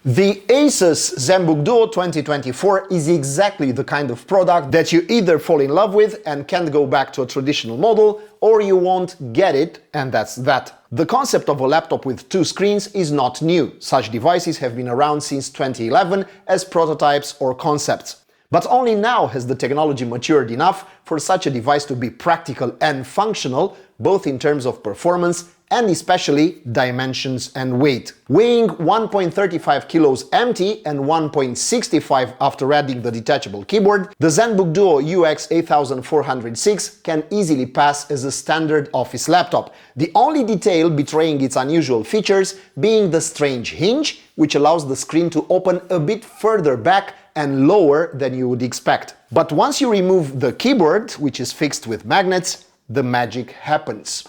The Asus Zenbook DUO 2024 is exactly the kind of product that you either fall in love with and can't go back to a traditional model, or you won't get it, and that's that. The concept of a laptop with two screens is not new. Such devices have been around since 2011 as prototypes or concepts. But only now has the technology matured enough for such a device to be practical and functional, both in terms of performance and especially dimensions and weight. Weighing 1.35 kilos empty and 1.65 after adding the detachable keyboard, the Zenbook DUO UX 8406 can easily pass as a standard office laptop, the only detail betraying its unusual features being the strange hinge, which allows the screen to open a bit further back and lower than you would expect. But once you remove the keyboard, which is fixed with magnets, the magic happens.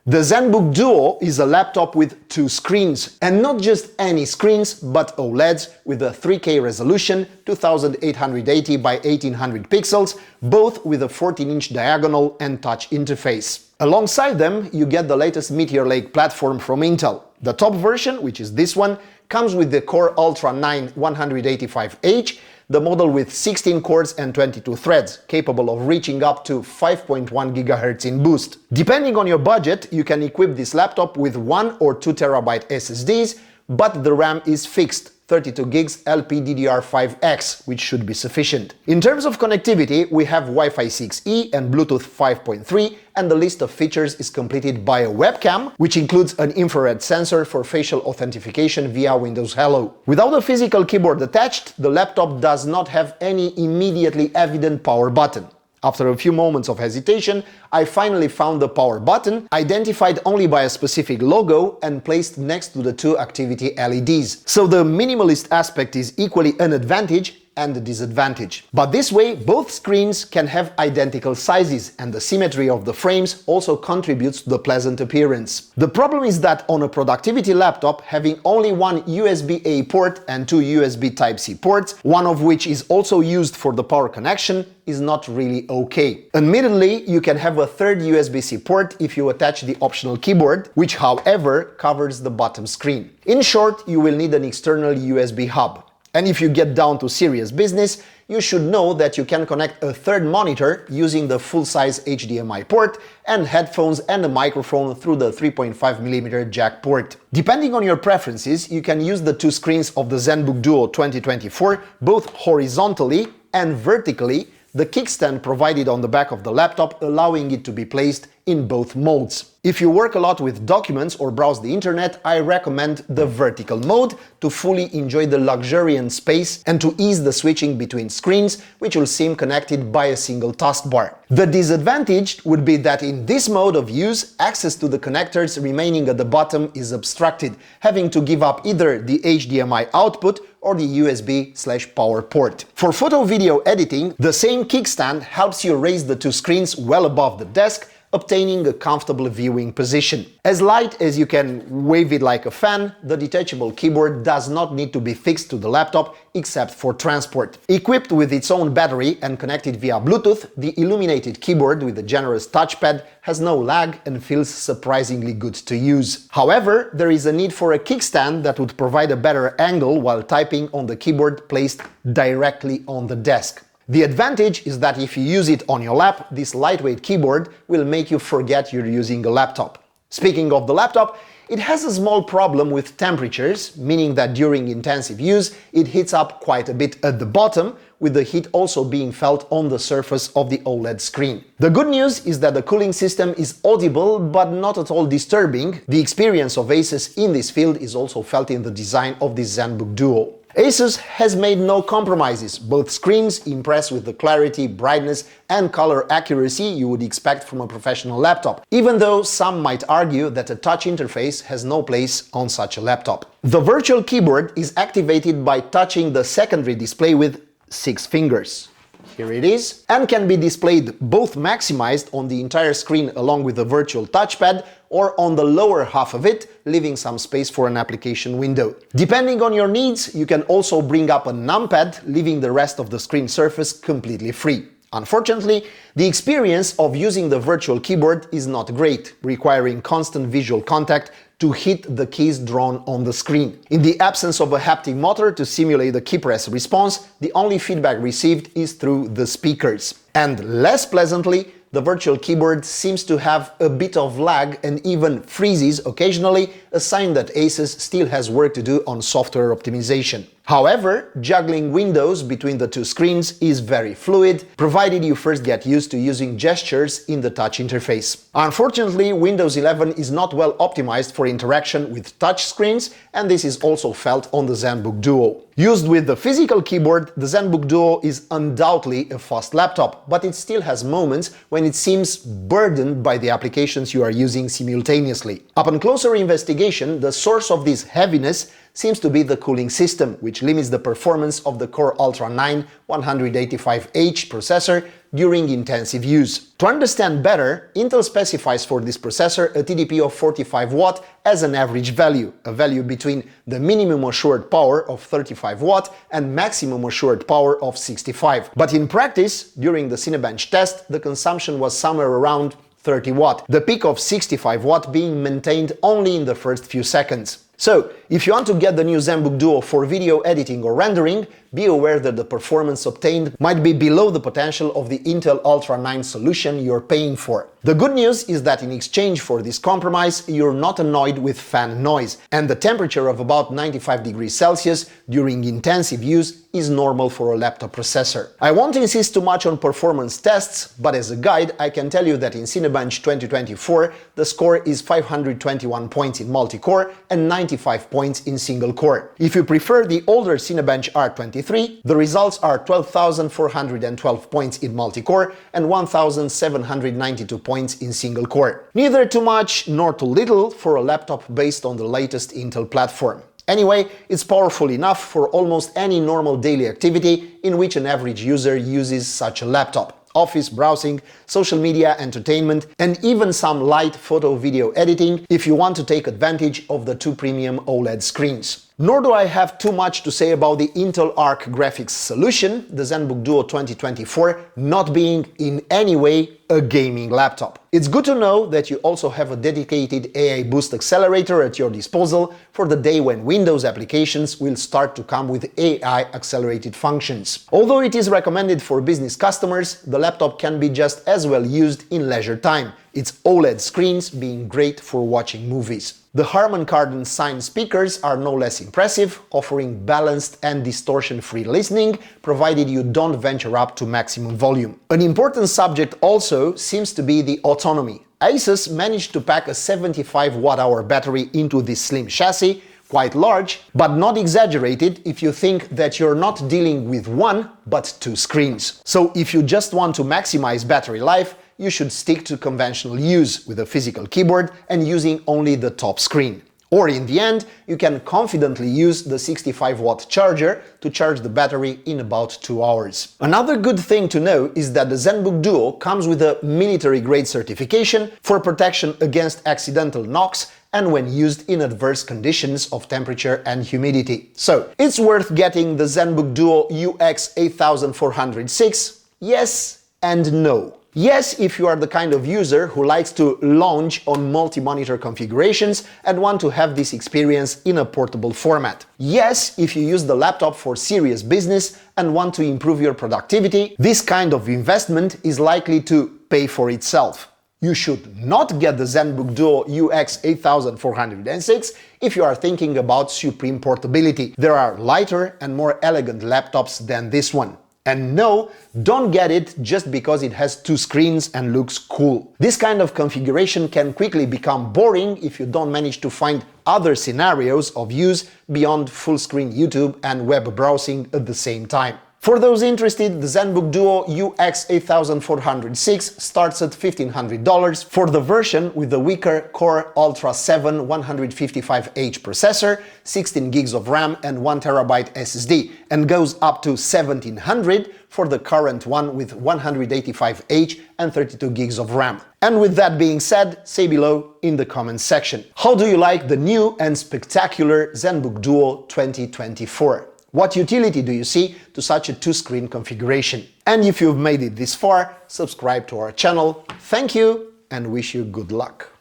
The Zenbook DUO is a laptop with two screens, and not just any screens, but OLEDs with a 3K resolution, 2880 by 1800 pixels, both with a 14-inch diagonal and touch interface. Alongside them, you get the latest Meteor Lake platform from Intel. The top version, which is this one, comes with the Core Ultra 9 185H, the model with 16 cores and 22 threads, capable of reaching up to 5.1 GHz in boost. Depending on your budget, you can equip this laptop with 1 or 2 TB SSDs, but the RAM is fixed, 32 gigs LPDDR5X, which should be sufficient. In terms of connectivity, we have Wi-Fi 6E and Bluetooth 5.3, and the list of features is completed by a webcam, which includes an infrared sensor for facial authentication via Windows Hello. Without a physical keyboard attached, the laptop does not have any immediately evident power button. After a few moments of hesitation, I finally found the power button, identified only by a specific logo and placed next to the two activity LEDs. So the minimalist aspect is equally an advantage and a disadvantage. But this way, both screens can have identical sizes, and the symmetry of the frames also contributes to the pleasant appearance. The problem is that on a productivity laptop, having only one USB-A port and two USB Type-C ports, one of which is also used for the power connection, is not really okay. Admittedly, you can have a third USB-C port if you attach the optional keyboard, which however covers the bottom screen. In short, you will need an external USB hub. And if you get down to serious business, you should know that you can connect a third monitor using the full-size HDMI port and headphones and a microphone through the 3.5mm jack port. Depending on your preferences, you can use the two screens of the Zenbook DUO 2024 both horizontally and vertically, the kickstand provided on the back of the laptop allowing it to be placed in both modes. If you work a lot with documents or browse the internet, I recommend the vertical mode to fully enjoy the luxuriant space and to ease the switching between screens, which will seem connected by a single taskbar. The disadvantage would be that in this mode of use, access to the connectors remaining at the bottom is obstructed, having to give up either the HDMI output or the USB/power port. For photo-video editing, the same kickstand helps you raise the two screens well above the desk, obtaining a comfortable viewing position. As light as you can wave it like a fan, the detachable keyboard does not need to be fixed to the laptop except for transport. Equipped with its own battery and connected via Bluetooth, the illuminated keyboard with a generous touchpad has no lag and feels surprisingly good to use. However, there is a need for a kickstand that would provide a better angle while typing on the keyboard placed directly on the desk. The advantage is that if you use it on your lap, this lightweight keyboard will make you forget you're using a laptop. Speaking of the laptop, it has a small problem with temperatures, meaning that during intensive use it heats up quite a bit at the bottom, with the heat also being felt on the surface of the OLED screen. The good news is that the cooling system is audible but not at all disturbing. The experience of Asus in this field is also felt in the design of the Zenbook DUO. Asus has made no compromises. Both screens impress with the clarity, brightness and color accuracy you would expect from a professional laptop, even though some might argue that a touch interface has no place on such a laptop. The virtual keyboard is activated by touching the secondary display with 6 fingers. Here it is, and can be displayed both maximized on the entire screen along with the virtual touchpad or on the lower half of it, leaving some space for an application window. Depending on your needs, you can also bring up a numpad, leaving the rest of the screen surface completely free. Unfortunately, the experience of using the virtual keyboard is not great, requiring constant visual contact to hit the keys drawn on the screen. In the absence of a haptic motor to simulate the key press response, the only feedback received is through the speakers. And less pleasantly, the virtual keyboard seems to have a bit of lag and even freezes occasionally, a sign that Asus still has work to do on software optimization. However, juggling windows between the two screens is very fluid, provided you first get used to using gestures in the touch interface. Unfortunately, Windows 11 is not well optimized for interaction with touch screens, and this is also felt on the Zenbook DUO. Used with the physical keyboard, the Zenbook DUO is undoubtedly a fast laptop, but it still has moments when it seems burdened by the applications you are using simultaneously. Upon closer investigation, the source of this heaviness seems to be the cooling system, which limits the performance of the Core Ultra 9 185H processor during intensive use. To understand better, Intel specifies for this processor a TDP of 45 watt as an average value, a value between the minimum assured power of 35 watt and maximum assured power of 65. But in practice, during the Cinebench test, the consumption was somewhere around 30 watt, the peak of 65 watt being maintained only in the first few seconds. So, if you want to get the new Zenbook DUO for video editing or rendering, be aware that the performance obtained might be below the potential of the Intel Ultra 9 solution you're paying for. The good news is that in exchange for this compromise, you're not annoyed with fan noise, and the temperature of about 95 degrees Celsius during intensive use is normal for a laptop processor. I won't insist too much on performance tests, but as a guide, I can tell you that in Cinebench 2024, the score is 521 points in multi-core and 95 points in single-core. If you prefer the older Cinebench R23, the results are 12,412 points in multi-core and 1,792 points in single-core. Neither too much nor too little for a laptop based on the latest Intel platform. Anyway, it's powerful enough for almost any normal daily activity in which an average user uses such a laptop. Office, browsing, social media, entertainment, and even some light photo-video editing if you want to take advantage of the two premium OLED screens. Nor do I have too much to say about the Intel Arc graphics solution, the Zenbook DUO 2024 not being in any way a gaming laptop. It's good to know that you also have a dedicated AI Boost accelerator at your disposal for the day when Windows applications will start to come with AI accelerated functions. Although it is recommended for business customers, the laptop can be just as well used in leisure time, its OLED screens being great for watching movies. The Harman Kardon Sine speakers are no less impressive, offering balanced and distortion-free listening, provided you don't venture up to maximum volume. An important subject also seems to be the autonomy. Asus managed to pack a 75 watt-hour battery into this slim chassis, quite large, but not exaggerated if you think that you're not dealing with one, but two screens. So if you just want to maximize battery life, you should stick to conventional use with a physical keyboard and using only the top screen. Or in the end, you can confidently use the 65 watt charger to charge the battery in about 2 hours. Another good thing to know is that the Zenbook DUO comes with a military-grade certification for protection against accidental knocks and when used in adverse conditions of temperature and humidity. So, it's worth getting the Zenbook DUO UX8406? Yes and no. Yes, if you are the kind of user who likes to lounge on multi-monitor configurations and want to have this experience in a portable format. Yes, if you use the laptop for serious business and want to improve your productivity, this kind of investment is likely to pay for itself. You should not get the Zenbook DUO UX8406 if you are thinking about supreme portability. There are lighter and more elegant laptops than this one. And no, don't get it just because it has two screens and looks cool. This kind of configuration can quickly become boring if you don't manage to find other scenarios of use beyond full-screen YouTube and web browsing at the same time. For those interested, the Zenbook DUO UX8406 starts at $1,500 for the version with the weaker Core Ultra 7 155H processor, 16 gigs of RAM and 1 TB SSD, and goes up to $1,700 for the current one with 185H and 32 gigs of RAM. And with that being said, say below in the comments section, how do you like the new and spectacular Zenbook DUO 2024? What utility do you see to such a two-screen configuration? And if you've made it this far, subscribe to our channel. Thank you and wish you good luck.